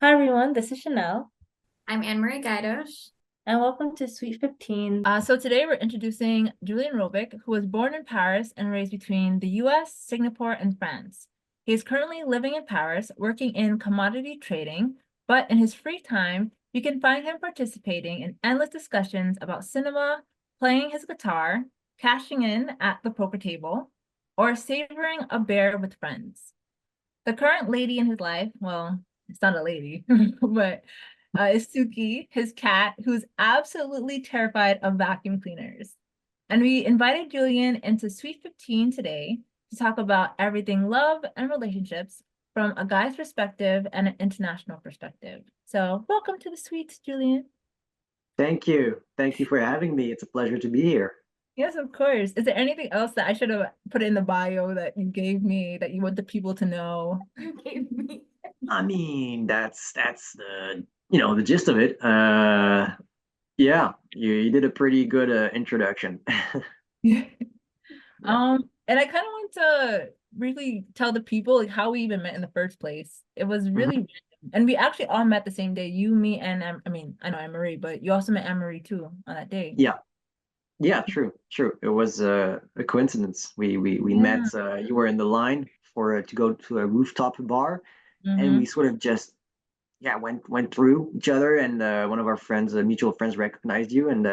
Hi everyone, this is Chanel, I'm Anne Marie Gaidos. and welcome to Sweet 15. So today we're introducing Julien Robic, who was born in Paris and raised between the US, Singapore, and France. He is currently living in Paris, working in commodity trading, but in his free time, you can find him participating in endless discussions about cinema, playing his guitar, cashing in at the poker table, or savoring a beer with friends. The current lady in his life, well, it's not a lady, but is Suki, his cat, who's absolutely terrified of vacuum cleaners. And we invited Julian into Suite 15 today to talk about everything love and relationships from a guy's perspective and an international perspective. So, welcome to the suite, Julian. Thank you. Thank you for having me. It's a pleasure to be here. Yes, of course. Is there anything else that I should have put in the bio that you gave me that you want the people to know? Gave me. I mean, that's the gist of it. Yeah, you did a pretty good introduction. Yeah. And I kind of want to really tell the people like how we even met in the first place. It was really Mhm. random. And we actually all met the same day. You, me, and I mean, I know Anne Marie, but you also met Anne Marie too on that day. Yeah, yeah, true, true. It was a coincidence. We Yeah. met. You were in the line for to go to a rooftop bar, and we Mm-hmm. sort of just yeah went through each other, and one of our friends, mutual friends, recognized you, and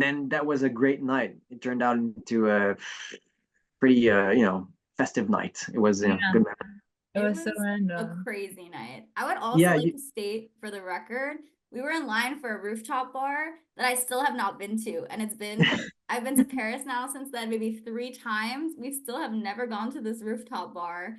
then that was a great night. It turned out into a pretty festive night. It was Yeah. good memory. It It was so was a random. crazy night. I would also Yeah, like to state for the record, we were in line for a rooftop bar that I still have not been to. And I've been to Paris now since then, maybe three times. We still have never gone to this rooftop bar.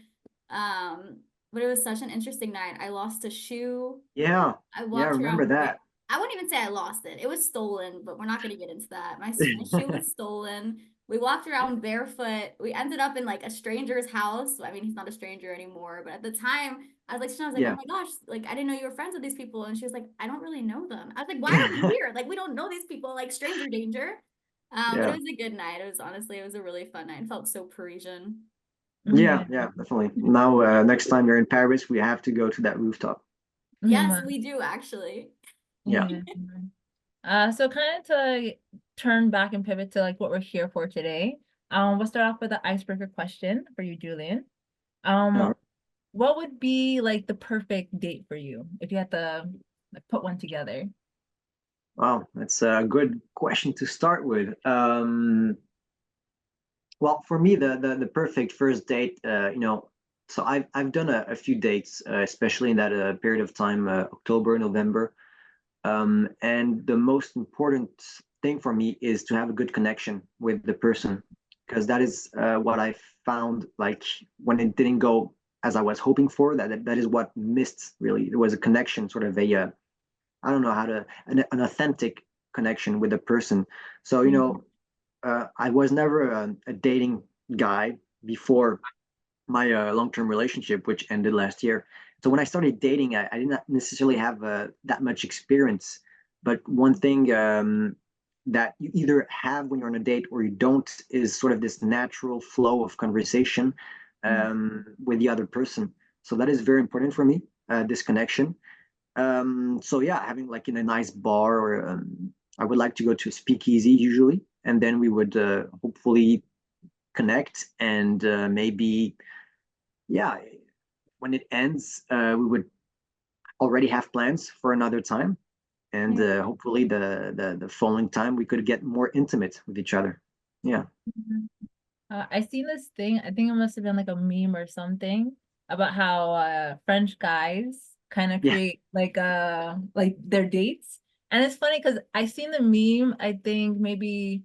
Um, but it was such an interesting night. I lost a shoe. yeah, I yeah. I walked remember around. that. I wouldn't even say I lost it. It was stolen, but we're not going to get into that. My shoe was stolen. We walked around barefoot. We ended up in like a stranger's house. I mean, he's not a stranger anymore, but at the time, I was like, oh Yeah. my gosh, like I didn't know you were friends with these people. And she was like, I don't really know them. I was like, why are we here? Like, we don't know these people, like stranger danger. But it Yeah. was a good night. It was a really fun night. It felt so Parisian. Yeah, Yeah. yeah, definitely. Now, next time you're in Paris, we have to go to that rooftop. Yes, Mhm. we do actually. Yeah. Yeah. So kind of to turn back and pivot to like what we're here for today. We'll start off with the icebreaker question for you, Julian. Uh, What would be like the perfect date for you if you had to like put one together? wow, that's a good question to start with. Well, for me, the perfect first date, so I've done a few dates, especially in that period of time, October, November. And the most important thing for me is to have a good connection with the person, because that is what I found like when it didn't go as I was hoping for. That is what missed really. There was a connection, sort of a I don't know how to an authentic connection with the person. So Mhm. I was never a dating guy before my long-term relationship, which ended last year. So when I started dating, I did not necessarily have that much experience. But one thing that you either have when you're on a date or you don't is sort of this natural flow of conversation with the other person. So that is very important for me, this connection. So yeah, having like in a nice bar or I would like to go to a speakeasy usually, and then we would hopefully connect and maybe yeah, when it ends, we would already have plans for another time, and Yeah. hopefully the following time we could get more intimate with each other. Yeah, Mhm. I seen this thing, I think it must have been like a meme or something about how French guys kind of yeah, create like their dates. And it's funny because I seen the meme, I think maybe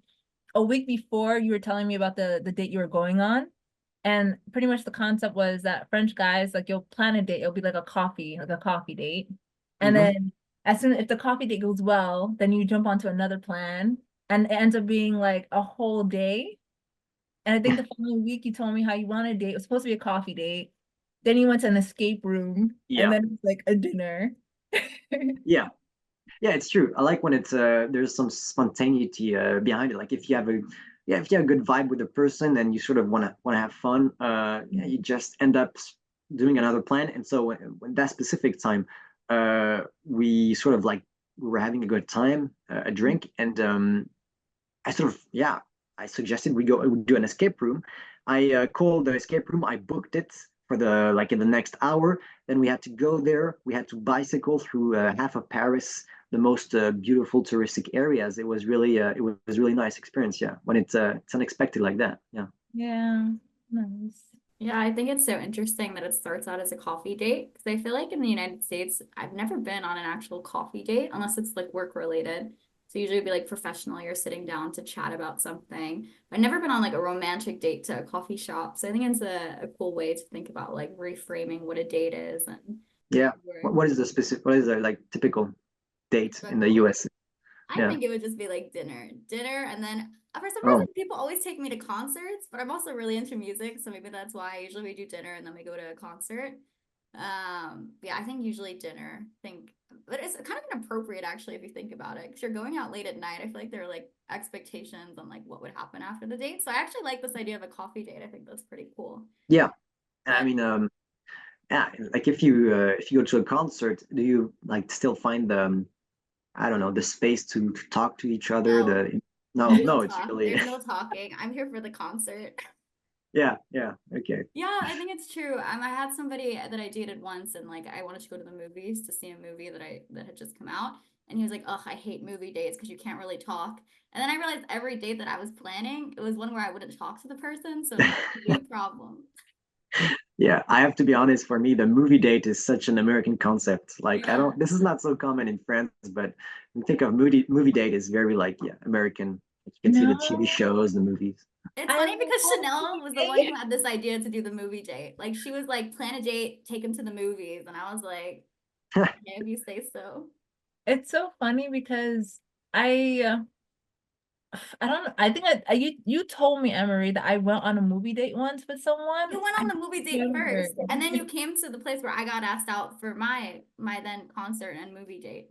a week before you were telling me about the date you were going on. And pretty much the concept was that French guys, like you'll plan a date, it'll be like a coffee date. And hmm, then as soon if the coffee date goes well, then you jump onto another plan and it ends up being like a whole day. And I think the following week you told me how you want a date. It was supposed to be a coffee date. Then you went to an escape room and yeah, then it was like a dinner. yeah, yeah. It's true. I like when it's there's some spontaneity behind it. Like if you have a if you have a good vibe with a person and you sort of want to have fun, yeah, you just end up doing another plan, and so when that specific time, we sort of like we were having a good time, a drink, and I sort of yeah, I suggested we do an escape room. I called the escape room. I booked it for the like in the next hour. Then we had to go there. We had to bicycle through half of Paris, the most beautiful touristic areas. It was really nice experience. Yeah, when it's unexpected like that. Yeah. Yeah, nice. Yeah, I think it's so interesting that it starts out as a coffee date because I feel like in the United States, I've never been on an actual coffee date unless it's like work related. So usually it'd be like professional, you're sitting down to chat about something. I've never been on like a romantic date to a coffee shop. So I think it's a cool way to think about like reframing what a date is and Yeah. where What is the specific? What is the like typical date in the typical. U.S.? I Yeah. think it would just be like dinner, and then for some reason Oh, people always take me to concerts, but I'm also really into music, so maybe that's why usually we do dinner and then we go to a concert. Yeah, I think usually dinner. But it's kind of inappropriate actually if you think about it, because you're going out late at night. I feel like there are like expectations on like what would happen after the date. So I actually like this idea of a coffee date. I think that's pretty cool. yeah. And I But mean, yeah, like if you go to a concert, do you like still find the I don't know the space to talk to each other? no, The no, there's no no, it's talk. really There's no talking. I'm here for the concert. yeah, yeah, okay, Yeah, I think it's true. I had somebody that I dated once, and like I wanted to go to the movies to see a movie that had just come out, and he was like, "Ugh, I hate movie dates because you can't really talk." And then I realized every date that I was planning, it was one where I wouldn't talk to the person, so it could be a problem. yeah. I have to be honest. For me, the movie date is such an American concept. Like I Yeah, don't. This is not so common in France, but when you think of movie date is very like yeah American. You can see the TV No, shows, the movies. it's I funny because love Chanel was the one movie. who had this idea to do the movie date. Like she was like, plan a date, take him to the movies, and I was like, okay, if you say so. It's so funny because I I don't know. I think you told me, Emery, that I went on a movie date once with someone. You went I on the movie date remember. first, and then you came to the place where I got asked out for my then concert and movie date.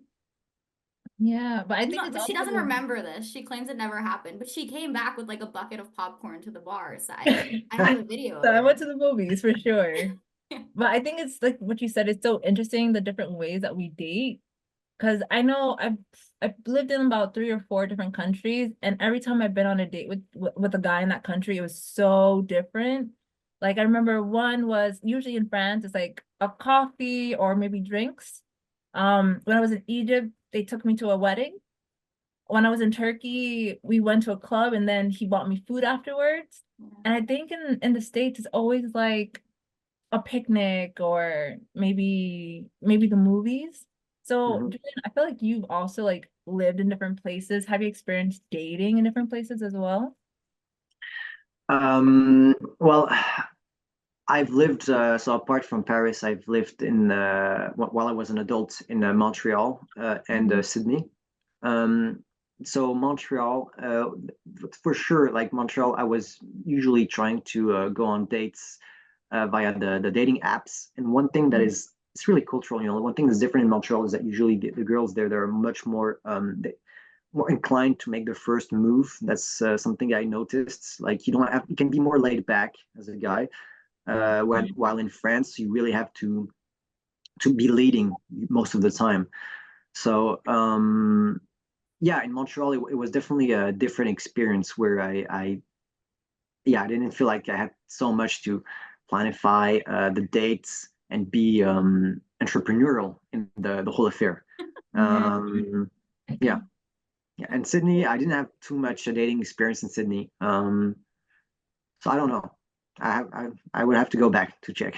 Yeah, but I think No, it's but she doesn't also remember this. She claims it never happened, but she came back with like a bucket of popcorn to the bar. So I have a video so of I it. went to the movies for sure. But I think it's like what you said, it's so interesting the different ways that we date. Because I know I've lived in about 3 or 4 different countries, and every time I've been on a date with a guy in that country, it was so different. Like I remember one was usually in France, it's like a coffee or maybe drinks. When I was in Egypt, they took me to a wedding. When I was in Turkey, we went to a club and then he bought me food afterwards. Yeah. And I think in the States, it's always like a picnic or maybe the movies. So, Mhm. Julian, I feel like you've also like lived in different places. Have you experienced dating in different places as well? Well, I've lived so apart from Paris, I've lived in while I was an adult in Montreal and Mhm. Sydney. Um, so Montreal, for sure, like Montreal, I was usually trying to go on dates via the dating apps. And one thing that is it's really cultural, you know, one thing that's different in Montreal is that usually the girls there they're much more more inclined to make the first move. That's something I noticed. Like you can be more laid back as a guy while in France, you really have to be leading most of the time. So yeah, in Montreal, it was definitely a different experience where I didn't feel like I had so much to planify the dates and be entrepreneurial in the whole affair. Yeah. Um, yeah, Okay. yeah. And Sydney, I didn't have too much dating experience in Sydney. So I don't know. I would have to go back to check.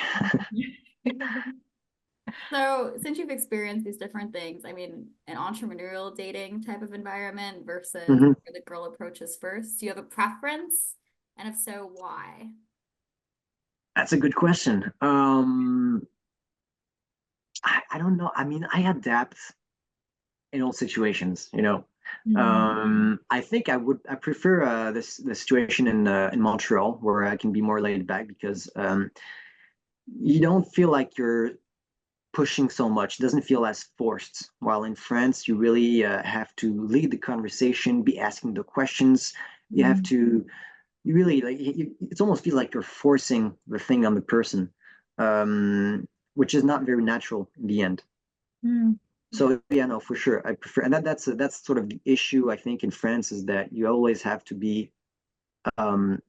So since you've experienced these different things, I mean, an entrepreneurial dating type of environment versus Mhm. where the girl approaches first, do you have a preference? And if so, why? That's a good question. I don't know. I mean, I adapt in all situations, you know. Mhm. I think I prefer this the situation in Montreal where I can be more laid back because you don't feel like you're pushing so much. It doesn't feel as forced. While in France, you really have to lead the conversation, be asking the questions. You have Mhm. to you really like it's almost feel like you're forcing the thing on the person. which is not very natural in the end. Mm, So yeah, no, for sure, I prefer, and that's sort of the issue I think in France is that you always have to be um,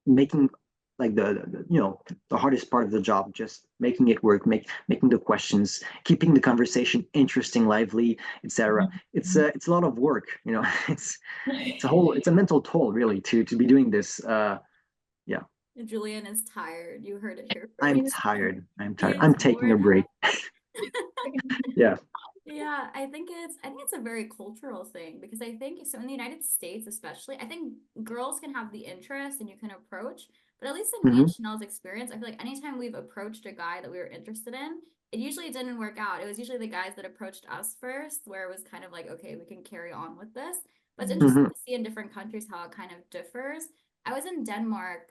making like the hardest part of the job, just making it work, making the questions, keeping the conversation interesting, lively, etc. It's a lot of work, it's a mental toll really to be doing this. Yeah, Julian is tired. You heard it here I'm first. tired. I'm He tired. is I'm taking a worn break. out. Yeah. Yeah, I think it's a very cultural thing because I think so in the United States especially, I think girls can have the interest and you can approach, but at least in me and Hmm. Chanel's experience, I feel like anytime we've approached a guy that we were interested in, it usually didn't work out. It was usually the guys that approached us first, where it was kind of like, okay, we can carry on with this. But it's interesting Hmm. to see in different countries how it kind of differs. I was in Denmark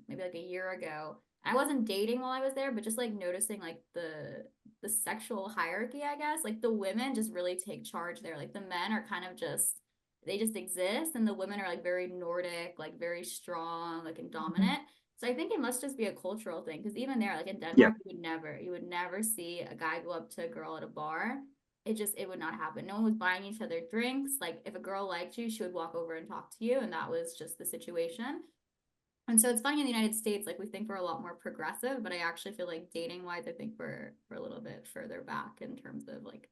maybe like a year ago. I wasn't dating while I was there, but just like noticing like the sexual hierarchy, I guess. Like the women just really take charge there. Like the men are kind of just they just exist and the women are like very Nordic, like very strong, like and dominant. So I think it must just be a cultural thing because even there, like in Yeah. Denmark, you would never see a guy go up to a girl at a bar. It would not happen. No one was buying each other drinks. Like if a girl liked you, she would walk over and talk to you, and that was just the situation. And so it's funny in the United States, like we think we're a lot more progressive, but I actually feel like dating wise, I think we're a little bit further back in terms of like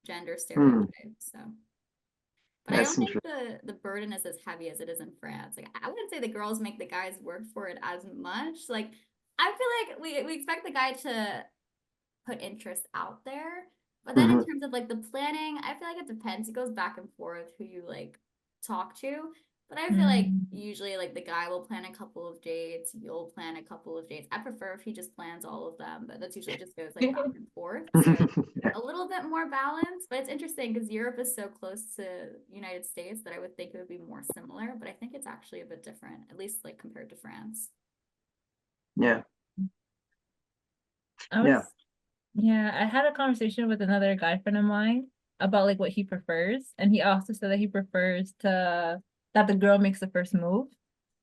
gender Hmm. stereotypes. So, but I That's don't think interesting. the burden is as heavy as it is in France. Like I wouldn't say the girls make the guys work for it as much. Like I feel like we expect the guy to put interest out there. But then in Hmm. terms of like the planning, I feel like it depends. It goes back and forth who you like talk to. But I feel like mm. usually like the guy will plan a couple of dates, you'll plan a couple of dates. I prefer if he just plans all of them, but that's usually just goes like back and forth. So a little bit more balance, but it's interesting because Europe is so close to United States that I would think it would be more similar, but I think it's actually a bit different, at least like compared to France. Yeah. I Yeah. was, yeah, I had a conversation with another guy friend of mine about like what he prefers, and he also said that he prefers to that the girl makes the first move.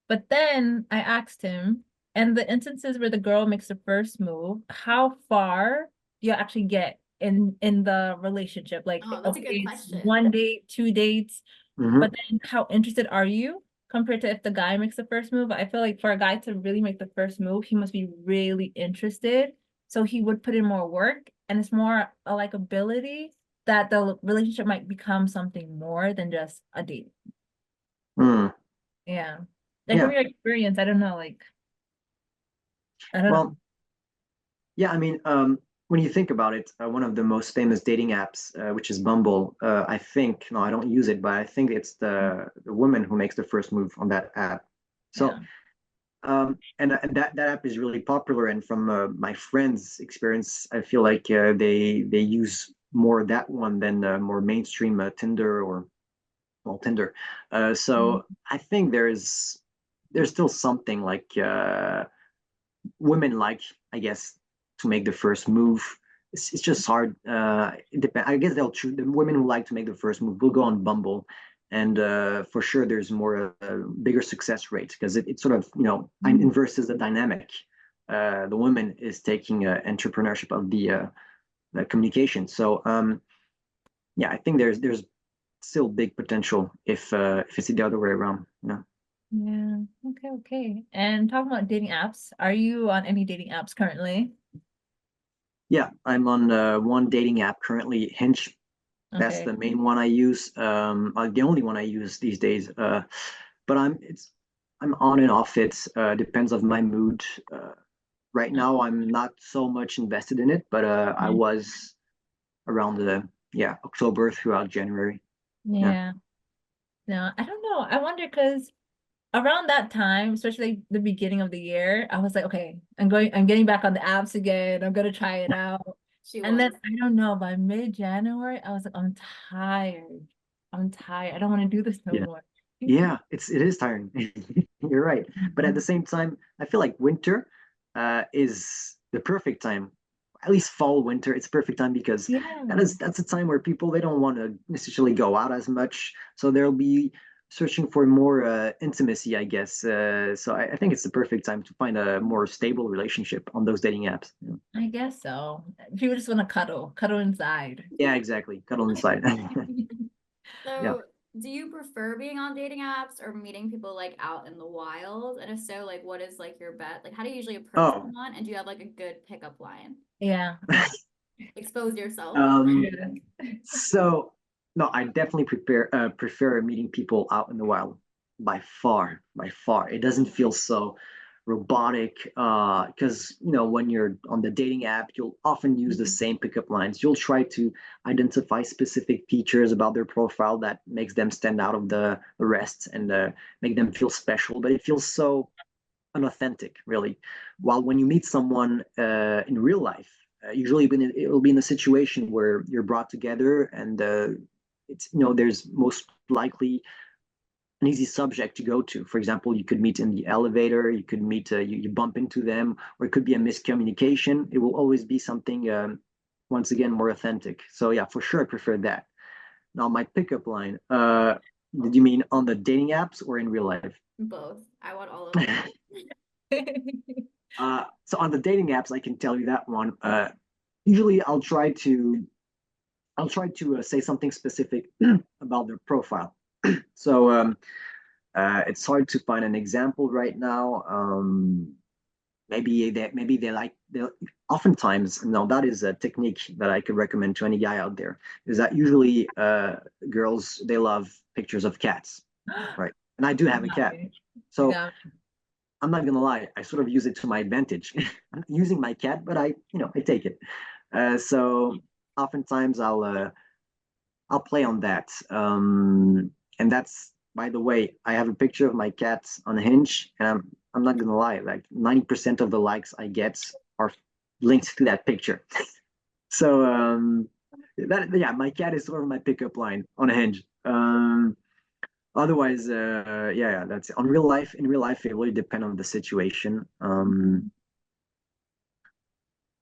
But then I asked him, in the instances where the girl makes the first move, how far do you actually get in the relationship? Like, Oh, that's a okay, good it's question. one date, two dates, Hmm. but then how interested are you compared to if the guy makes the first move? I feel like for a guy to really make the first move, he must be really interested. So he would put in more work, and it's more a likability that the relationship might become something more than just a date. Mm. Yeah. Like from Yeah. your experience, I don't know, like I don't know. Well, yeah, I mean, when you think about it, one of the most famous dating apps, which is Bumble, I think, no, I don't use it, but I think it's the woman who makes the first move on that app. So, Yeah. and that app is really popular. And from my friends' experience, I feel like they use more that one than more mainstream Tinder or well Tinder. Mm. So I think there's still something like women like, I guess, to make the first move. It's just hard. It depends. I guess they'll choose the women who like to make the first move will go on Bumble, and for sure there's more bigger success rate because it sort of Mm. inverses the dynamic. The woman is taking entrepreneurship of the communication. So yeah, I think there's still big potential if it's the other way around. Yeah. Okay, okay. And talking about dating apps, are you on any dating apps currently? Yeah, I'm on one dating app currently, Hinge. That's Okay. the main one I use. The only one I use these days. But I'm on and off it. Depends on my mood. Right Uh, now, I'm not so much invested in it, but I mm. was around the yeah October throughout January. Yeah. Yeah. No, I don't know. I wonder because around that time, especially like the beginning of the year, I was like, okay, I'm getting back on the apps again. I'm gonna try it out. She And then was. I don't know, by mid-January, I was like, I'm tired. I'm tired. I don't want to do this no Yeah. more. Yeah, it is tiring. You're right. But at the same time, I feel like winter is the perfect time. At least fall, winter, it's perfect time because Yeah. that's a time where people they don't want to necessarily go out as much. So there'll be searching for more intimacy, I guess. So I think it's the perfect time to find a more stable relationship on those dating apps. Yeah, I guess so. People just want to cuddle inside. yeah, exactly. Cuddle inside. Yeah. So, do you prefer being on dating apps or meeting people like out in the wild? And if so, like what is like your bet? Like how do you usually approach Oh, someone? And do you have like a good pickup line? Yeah. Expose yourself. um, Yeah. so no, I definitely prefer meeting people out in the wild by far, by far. It doesn't feel so robotic because when you're on the dating app, you'll often use the same pickup lines. You'll try to identify specific features about their profile that makes them stand out of the rest and make them feel special, but it feels so unauthentic, really. While when you meet someone in real life, usually it'll be in a situation where you're brought together, and there's most likely an easy subject to go to. For example, you could meet in the elevator, you could meet, you bump into them, or it could be a miscommunication. It will always be something, once again, more authentic. So yeah, for sure, I prefer that. Now, my pickup line. Did you mean on the dating apps or in real life? Both. I want all of them. So on the dating apps, I can tell you that one. Usually, I'll try to say something specific about their profile. So it's hard to find an example right now. Maybe they like they oftentimes no, that is a technique that I could recommend to any guy out there. Is that usually girls, they love pictures of cats, right? And I do have a cat, You so got I'm not gonna lie, I sort of use it to my advantage. I'm using my cat, but I take it. So oftentimes I'll play on that. And that's, by the way, I have a picture of my cat on Hinge, and I'm not gonna lie, like 90% of the likes I get are linked to that picture. So that yeah, my cat is sort of my pickup line on Hinge. Otherwise, yeah, that's it. On real life. In real life, it really depend on the situation.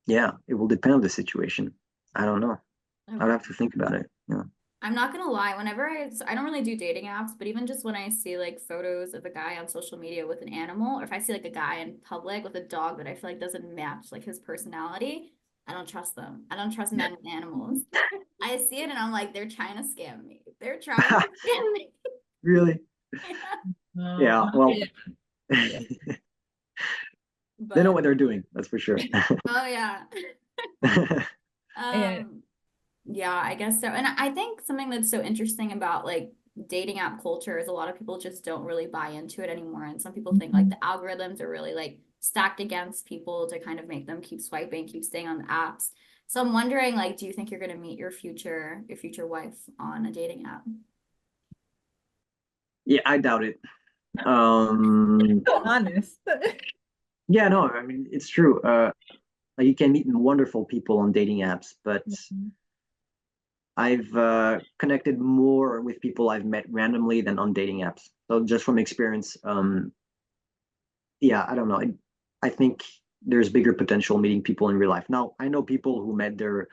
Yeah, it will depend on the situation. I don't know. I'd Okay. have to think about it. Yeah. I'm not gonna lie, whenever I don't really do dating apps, but even just when I see like photos of a guy on social media with an animal, or if I see like a guy in public with a dog that I feel like doesn't match like his personality, I don't trust them. I don't trust Yeah. men with animals. I see it and I'm like, they're trying to scam me. They're trying to scam me. Really? Yeah. Well, yeah. Yeah. they know But what they're doing. That's for sure. oh yeah. Yeah. Um, yeah, I guess so. And I think something that's so interesting about like dating app culture is a lot of people just don't really buy into it anymore. And some people think like the algorithms are really like stacked against people to kind of make them keep swiping, keep staying on the apps. So I'm wondering, like, do you think you're gonna meet your future wife on a dating app? Yeah, I doubt it. Um, So honest. yeah, no, I mean it's true. Like, you can meet wonderful people on dating apps, but I've connected more with people I've met randomly than on dating apps. So just from experience, yeah, I don't know. I think there's bigger potential meeting people in real life. Now, I know people who met their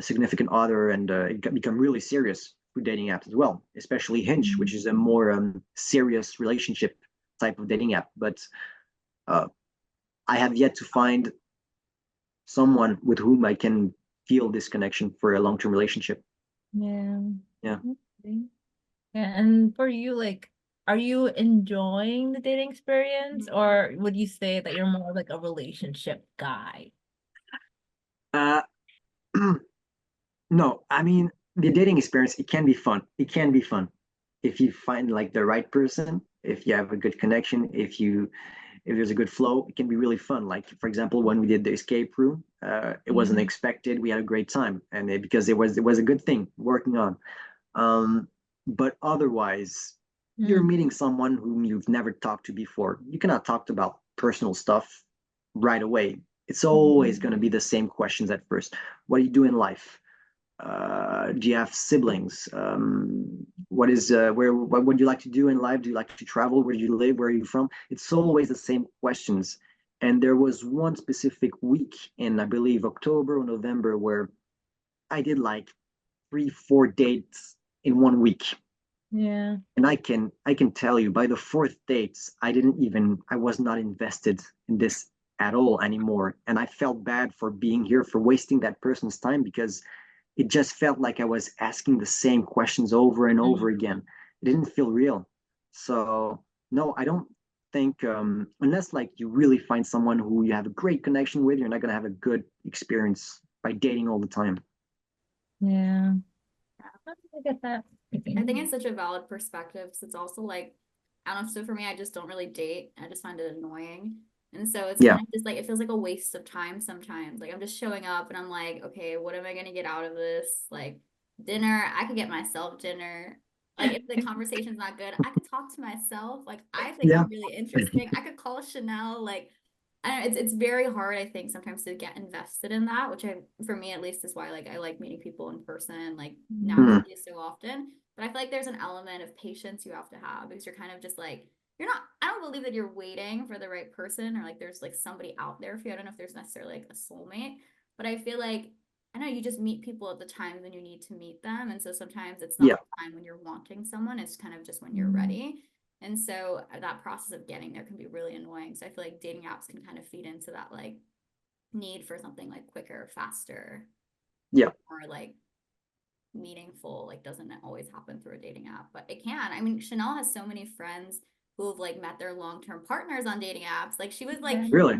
significant other and become really serious through dating apps as well, especially Hinge, which is a more serious relationship type of dating app. But uh, I have yet to find someone with whom I can feel this connection for a long-term relationship. Yeah. Yeah. Okay. Yeah, and for you, like, are you enjoying the dating experience, or would you say that you're more like a relationship guy? Uh, no, I mean, the dating experience, it can be fun. It can be fun if you find like the right person, if you have a good connection, if there's a good flow, it can be really fun. Like, for example, when we did the escape room, it wasn't expected. We had a great time, and because it was a good thing working on. Um, but otherwise, you're Mm. meeting someone whom you've never talked to before. You cannot talk about personal stuff right away. It's always going to be the same questions at first. What do you do in life? Do you have siblings? What would you like to do in life? Do you like to travel? Where do you live? Where are you from? It's always the same questions. And there was one specific week in, I believe, October or November, where I did like 3, 4 dates in one week. Yeah. And I can tell you by the fourth dates, I was not invested in this at all anymore. And I felt bad for being here, for wasting that person's time, because it just felt like I was asking the same questions over and over again. It didn't feel real. So no, I don't think unless like you really find someone who you have a great connection with, you're not gonna have a good experience by dating all the time. Yeah. I get that. I think it's such a valid perspective because it's also like, I don't know. So for me, I just don't really date. I just find it annoying. And so it's Yeah, kind of just like, it feels like a waste of time sometimes. Like I'm just showing up and I'm like, okay, what am I going to get out of this? Like dinner, I could get myself dinner. Like if the conversation's not good, I could talk to myself. Like I think yeah, I'm really interesting. I could call Chanel. Like I don't know, it's very hard, I think, sometimes to get invested in that, which for me at least is why like I like meeting people in person, like mm, naturally so often. But I feel like there's an element of patience you have to have because you're kind of just like you're not I don't believe that you're waiting for the right person or like there's like somebody out there for you. I don't know if there's necessarily like a soulmate, but I feel like I know you just meet people at the time when you need to meet them. And so sometimes it's not yeah, the time when you're wanting someone, it's kind of just when you're Mm. ready. And so that process of getting there can be really annoying. So I feel like dating apps can kind of feed into that like need for something like quicker, faster, yeah. or like meaningful. Like doesn't always happen through a dating app, but it can. I mean, Chanel has so many friends who have like met their long-term partners on dating apps. Like she was like, Yeah. Really?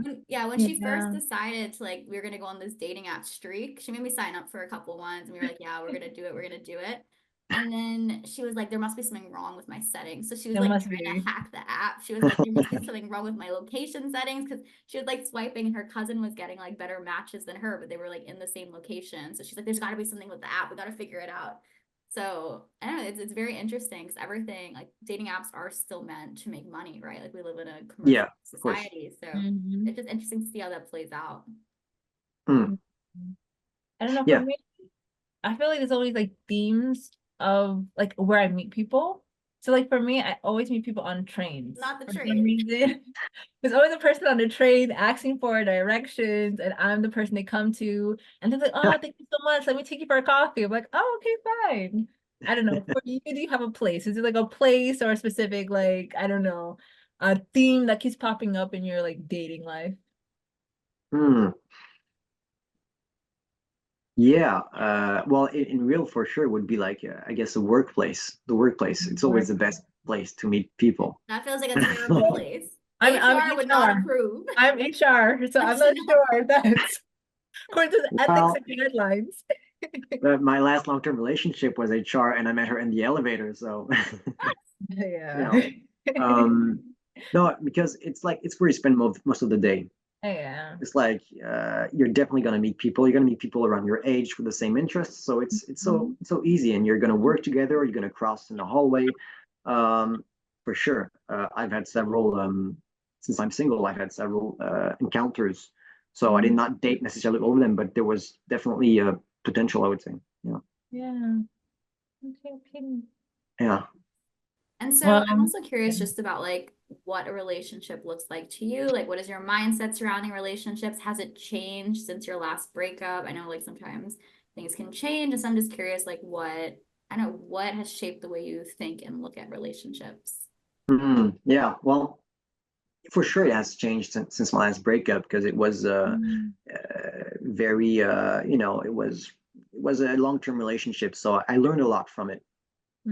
when she first Yeah. decided to like we were gonna go on this dating app streak, she made me sign up for a couple ones, and we were like, yeah, we're gonna do it, we're gonna do it. And then she was like, there must be something wrong with my settings. So she was There like must trying to be. hack the app. She was like, there must be something wrong with my location settings because she was like swiping and her cousin was getting like better matches than her, but they were like in the same location. So she's like, there's got to be something with the app. We got to figure it out. So I don't know, it's very interesting because everything like dating apps are still meant to make money, right? Like we live in a commercial Yeah, of course. society. So Mhm. it's just interesting to see how that plays out. Mm, Mhm. I don't know, for yeah. me, I feel like there's always like themes of like where I meet people. So like for me, I always meet people on trains Not the for some train. reason. There's always a person on the train asking for directions, and I'm the person they come to, and they're like, "Oh, thank you so much. Let me take you for a coffee." I'm like, "Oh, okay, fine." I don't know. For you, do you have a place? Is it like a place or a specific like I don't know, a theme that keeps popping up in your like dating life? Mm, yeah. Well, in real for sure would be like I guess the workplace. The workplace. It's always Work. the best place to meet people. That feels like a terrible place. I'm HR would not HR. approve. I'm HR, so I'm not Chanel. sure that's according to the ethics Well, and guidelines. my last long-term relationship was HR, and I met her in the elevator. So, you Yeah. know, um, no, because it's like it's where you spend most of the day. Yeah. It's like you're definitely gonna meet people. You're gonna meet people around your age with the same interests. So Mhm. it's so easy, and you're gonna work together. Or you're gonna cross in the hallway, for sure. I've had several since I'm single. I've had several encounters. So I did Mhm. not date necessarily all of them, but there was definitely a potential. I would say, yeah, Yeah. Okay, okay. yeah. And so Well, I'm also yeah. curious just about like what a relationship looks like to you. Like, what is your mindset surrounding relationships? Has it changed since your last breakup? I know like sometimes things can change. And so I'm just curious, like, I know what has shaped the way you think and look at relationships. Yeah. Well, for sure, it has changed since my last breakup because it was Mhm. very it was a long-term relationship, so I learned a lot from it,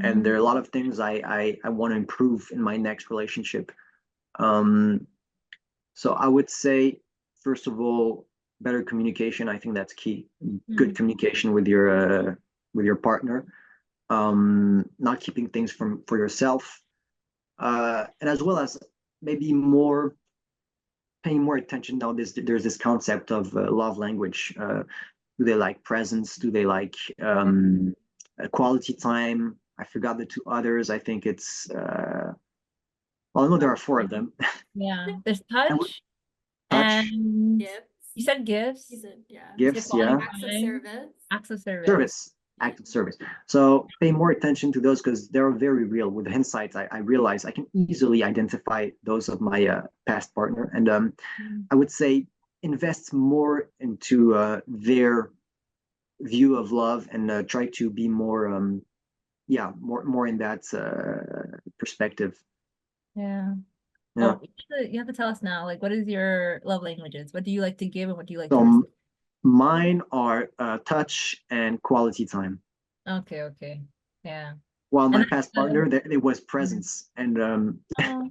and there are a lot of things I want to improve in my next relationship. um so I would say, first of all, better communication. I think that's key. Good Mhm. communication with your partner, not keeping things from for yourself, and as well as maybe more paying more attention. Now there's this concept of love language. Do they like presence? Do they like quality time? I forgot the two others. I think it's well, I know there are four of them. Yeah. There's And touch touch, and Gifts. you said You gifts. said, yeah. You said gifts, quality yeah, Acts of time, service. acts of service. service, Yeah. active service. So pay more attention to those because they're very real. With hindsight, I realize I can easily identify those of my past partner, and Mhm. I would say invest more into their view of love and try to be more yeah, more in that perspective. Yeah. Yeah. Oh, you have to tell us now, like, what is your love languages? What do you like to give and what do you like to So receive? mine are touch and quality time. Okay, okay. Yeah. While And my that's past partner, there was Mhm. presence, and Oh,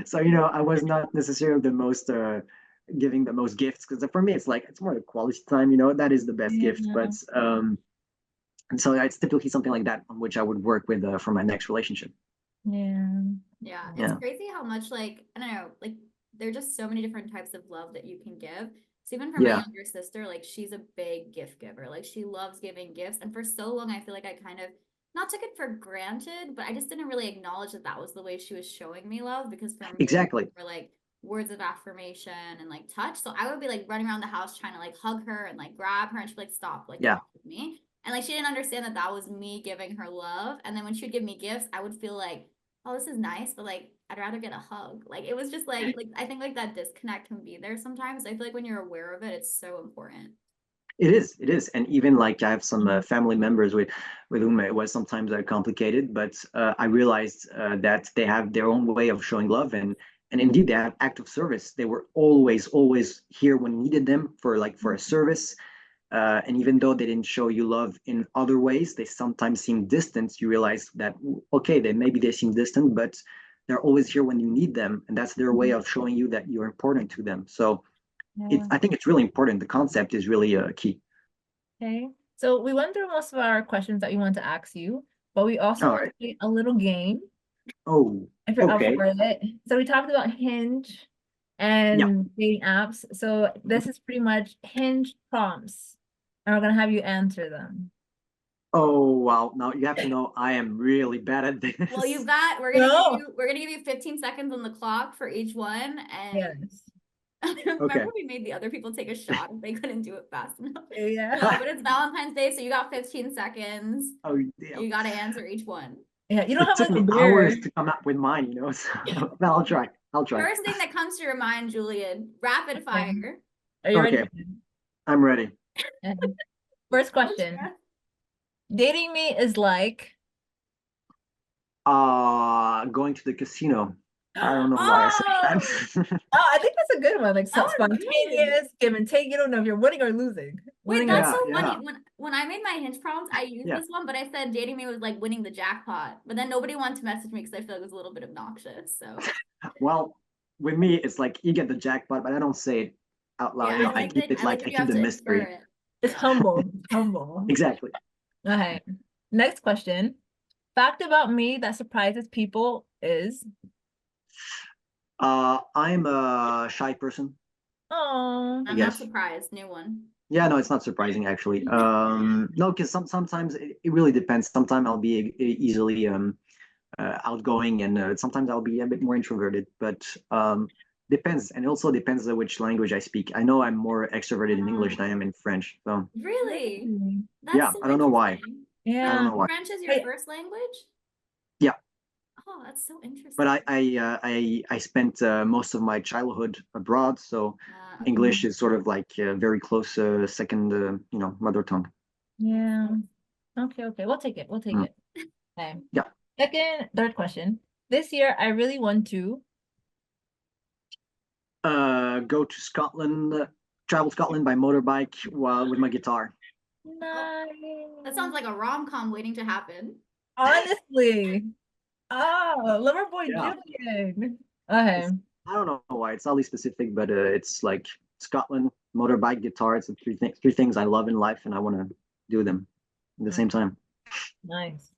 so I was not necessarily the most giving the most gifts, because for me it's like it's more the quality time. That is the best gift. yeah. But and so it's typically something like that on which I would work with for my next relationship. Yeah. Yeah, it's Yeah, crazy how much like I don't know, like there are just so many different types of love that you can give. So even for my yeah, younger sister, like she's a big gift giver. Like she loves giving gifts, and for so long I feel like I kind of not took it for granted, but I just didn't really acknowledge that that was the way she was showing me love because for me it exactly. was more like words of affirmation and like touch. So I would be like running around the house trying to like hug her and like grab her, and she'd be like, "Stop, like get Yeah, off of me." And like she didn't understand that that was me giving her love. And then when she would give me gifts, I would feel like, oh, this is nice, but like I'd rather get a hug. Like it was just like I think like that disconnect can be there sometimes. I feel like when you're aware of it, it's so important. it is. It is. And even like I have some Mhm. family members with whom it was sometimes complicated, but I realized that they have their own way of showing love, and indeed they have act of service. They were always here when you needed them for a service. And even though they didn't show you love in other ways, they sometimes seem distant. You realize that okay, maybe they seem distant, but they're always here when you need them, and that's their way Mhm. of showing you that you're important to them. So Yeah. I think it's really important. The concept is really key. Okay. So we went through most of our questions that we want to ask you, but we also All want to right. play a little game Oh, if you're up okay. for it. So we talked about Hinge Yeah. and dating apps. So this is pretty much Hinge prompts, and we're gonna have you answer them. Oh, wow. Now you have to know I am really bad at Well, you this. got No. we're gonna give you 15 seconds on the clock for each one. And Yes. Okay. remember we made the other people take a shot if they couldn't do it fast enough. Yeah. No, but it's Valentine's Day, so you got 15 seconds. Oh, damn. You gotta answer each one. Yeah. You don't It have took like a me hours beard. to come up with mine. So, but I'll try. I'll try. First thing that comes to your mind, Julian, rapid Okay. fire. Are you ready? Okay, I'm ready. Okay. First No question. stress. Dating me is like. Going to the casino. I don't know why I said Oh, that. oh, I think that's a good one. Like That so was good. spontaneous, give and take. You don't know if you're winning or losing. Wait, Winning or that's Yeah, so yeah, funny. When I made my hinge prompts, I used yeah. this one, but I said dating me was like winning the jackpot. But then nobody wanted to message me because I feel like it was a little bit obnoxious. So Well, with me, it's like you get the jackpot, but I don't say it out loud. yeah, I like I that you keep have the to infer mystery. it. it's Yeah. humble. It's humble. Exactly. Okay. Next question. Fact about me that surprises people is I'm a shy person, oh I I'm not guess. surprised. New one. Yeah, no, it's not surprising actually. No, because sometimes it really depends. Sometimes I'll be easily outgoing, and sometimes I'll be a bit more introverted. But depends, and it also depends on which language I speak. I know I'm more extroverted in English than I am in French. So Really? really? That's yeah, so I don't know why. interesting. I But don't Yeah. know why. French is your Hey, first language? Yeah, Oh, that's so but interesting. I spent most of my childhood abroad, so Okay. English is sort of like very close second, mother tongue. Makes yeah. sense. Okay, okay. We'll take it. We'll take Mm. it. Okay. Yeah. Third question. This year I really want to. Go to Scotland, travel Scotland by motorbike while with my guitar. Oh, that sounds Nice. like a rom-com waiting to happen. Honestly. Oh, lover boy Yeah, Julian. Okay. I don't know why it's oddly specific, but it's like Scotland, motorbike, guitar. It's the three things I love in life, and I want to do them at the same Okay. time. Nice.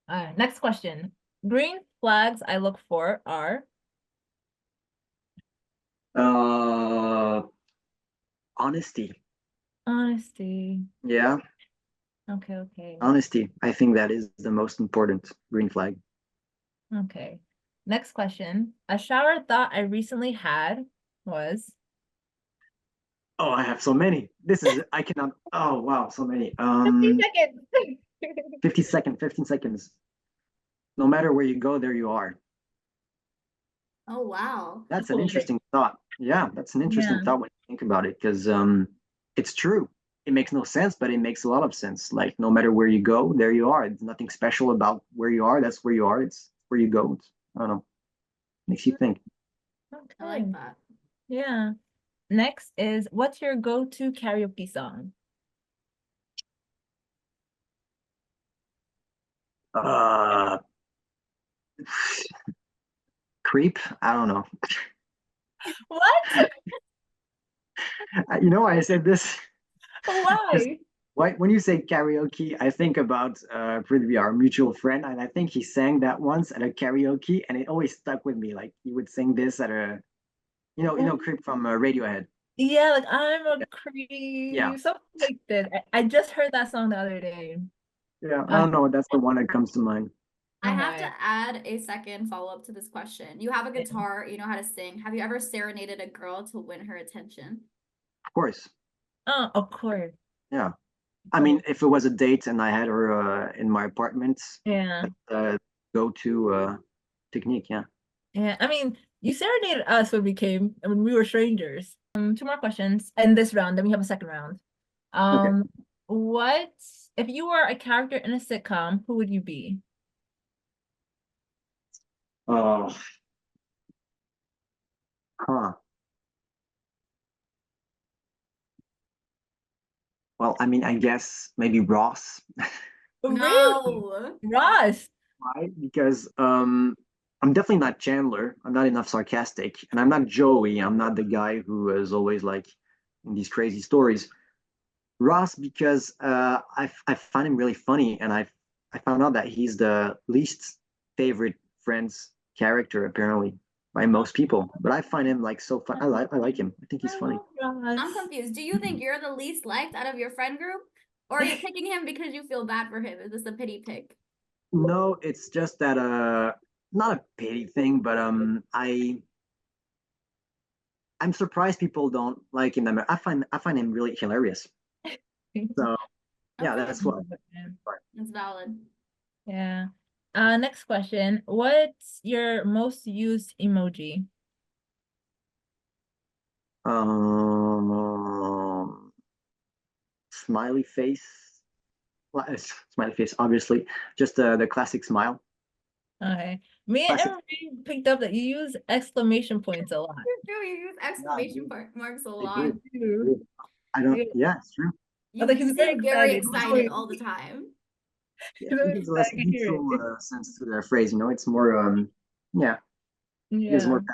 All right. Next question. Green flags I look for are Uh, Honesty. honesty. Yeah, Okay, okay. honesty. I think that is the most important green flag. Okay. Next question. A shower thought I recently had was Oh, I have so many. I cannot. Oh, wow, so many. 50 seconds. 15 seconds. No matter where you go, there you are. Oh, wow. That's an Poetic. interesting thought. Yeah, that's an interesting Yeah. thought when you think about it, because it's true. it makes no sense, but it makes a lot of sense. Like no matter where you go, there you are. It's nothing special about where you are. That's where you are. It's where you go. I don't know. Makes you think. I like Okay. that. Yeah. Next is, what's your go-to karaoke song? Uh, Creep. I don't know. What? You know why I said this? Why? Why, when you say karaoke, I think about Prithvi, our mutual friend, and I think he sang that once at a karaoke, and it always stuck with me. Like he would sing this at a, Creep from Radiohead. Yeah, like I'm a Yeah, yeah, creep, something like that. I just heard that song the other day. yeah. I Uh, don't know. That's the one that comes to mind. I have to okay. add a second follow-up to this question. You have a guitar, you know how to sing. Have you ever serenaded a girl to win her attention? Of course. Oh, of course. Yeah. I mean, Oh, if it was a date and I had her in my apartment, yeah. that's go-to technique. Yeah. Yeah. I mean, you serenaded us when we were strangers. Two more questions in this round, then we have a second round. Okay. Um, what if you were a character in a sitcom, who would you be? Oh, huh. Well, I mean, I guess maybe Ross. Really? No. Ross. Why? Because I'm definitely not Chandler. I'm not enough sarcastic, and I'm not Joey. I'm not the guy who is always like in these crazy stories. Ross, because I find him really funny, and I found out that he's the least favorite Friends character apparently by most people. But I find him like so fun. I like him. I think he's I funny. love I'm Ross. confused. Do you think you're the least liked out of your friend group? Or are you picking him because you feel bad for him? Is this a pity pick? No, it's just that not a pity thing, but I'm surprised people don't like him. I find him really hilarious. So yeah, Okay, that's what. that's valid. Yeah. Next question. What's your most used emoji? Um, smiley face. Well, smiley face, obviously. Just the classic smile. Okay. Me and Classic. Emery picked up that you use exclamation points a lot. You do, you use Yeah, I exclamation do. marks a I lot. do. I Too. do. I don't. Yeah. Yeah, it's true. I was like, You he's very seem very excited. He's excited always, all the time. Yeah, he's it always gives a excited. less I can hear neutral it. sense to the phrase. It's more. Yeah, it gives Yeah. more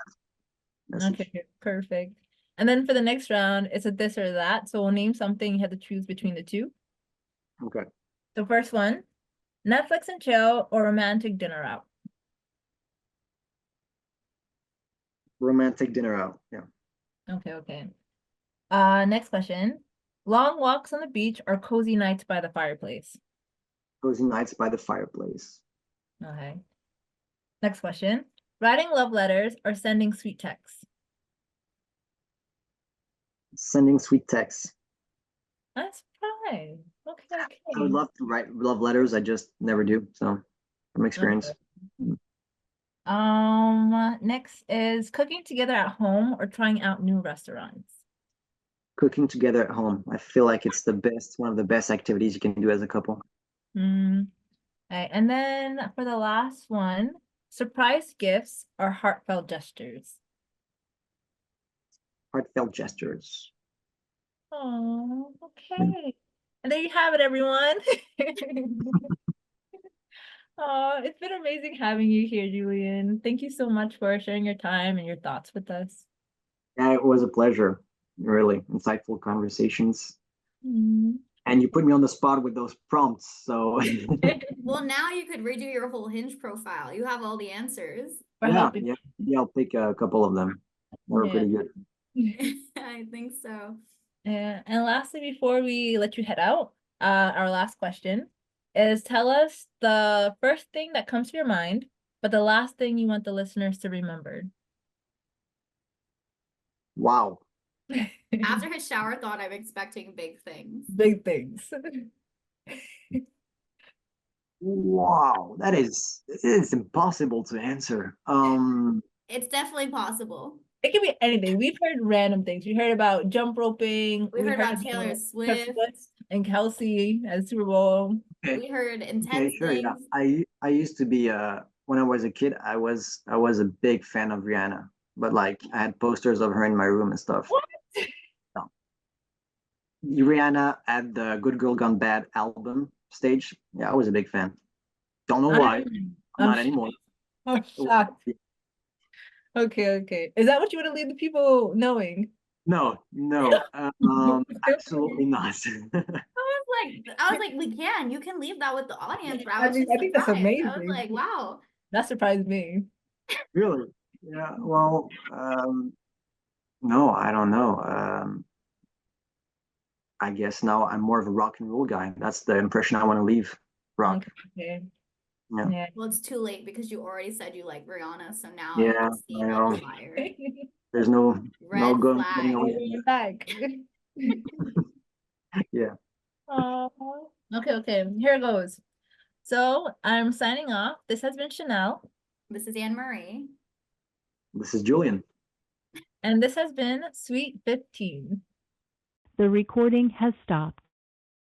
message. Okay, perfect. And then for the next round, it's a this or that. So we'll name something. You have to choose between the two. Okay. The first one, Netflix and chill or romantic dinner out. Romantic dinner out. Yeah. Okay, okay. Next question. Long walks on the beach or cozy nights by the fireplace. Cozy nights by the fireplace. Okay. Next question. Writing love letters or sending sweet texts. Sending sweet texts. That's fine. Okay, I would okay. love to write love letters. I just never do. So from experience. Okay. Next is cooking together at home or trying out new restaurants. Cooking together at home. I feel like it's one of the best activities you can do as a couple. Mm. Okay. And then for the last one, surprise gifts or heartfelt gestures. Heartfelt gestures. Oh, okay. And there you have it, everyone. Oh, it's been amazing having you here, Julian. Thank you so much for sharing your time and your thoughts with us. Yeah, it was a pleasure. Really insightful conversations. Mm. And you put me on the spot with those prompts. So Well, now you could redo your whole Hinge profile. You have all the answers. For yeah, helping. yeah, yeah. I'll pick a couple of them. They're Yeah. pretty good. I think so. Yeah. And lastly, before we let you head out, our last question is tell us the first thing that comes to your mind, but the last thing you want the listeners to remember. Wow. After his shower thought, I'm expecting big things. Big things. Wow. It is impossible to answer. It's definitely possible. It can be anything. We've heard random things. We heard about jump roping. We heard about Taylor Swift. And Kelsey at Super Bowl. Okay. We heard Okay, intense sure. Yeah, things. I used to be when I was a kid, I was a big fan of Rihanna, but like I had posters of her in my room and stuff. What? No. Rihanna at the Good Girl Gone Bad album stage. Yeah, I was a big fan. Don't know why. I'm Not anymore. I'm shocked. Okay, okay. Is that what you want to leave the people knowing? No, no, absolutely not. I was like, you can leave that with the audience, but I I was mean, just I think that's surprised. I was amazing. like, wow. That surprised me. Really? Yeah, well, no, I don't know. I guess now I'm more of a rock and roll guy. That's the impression I want to leave. Rock. Okay. Yeah. Yeah. Well, it's too late because you already said you like Rihanna, so now Yeah, you're just seeing I that know. as fire. There's no Red going flag. away. Back. Yeah. Okay, okay. Here it goes. So I'm signing off. This has been Chanel. This is Anne Marie. This is Julian. And this has been Sweet 15. The recording has stopped.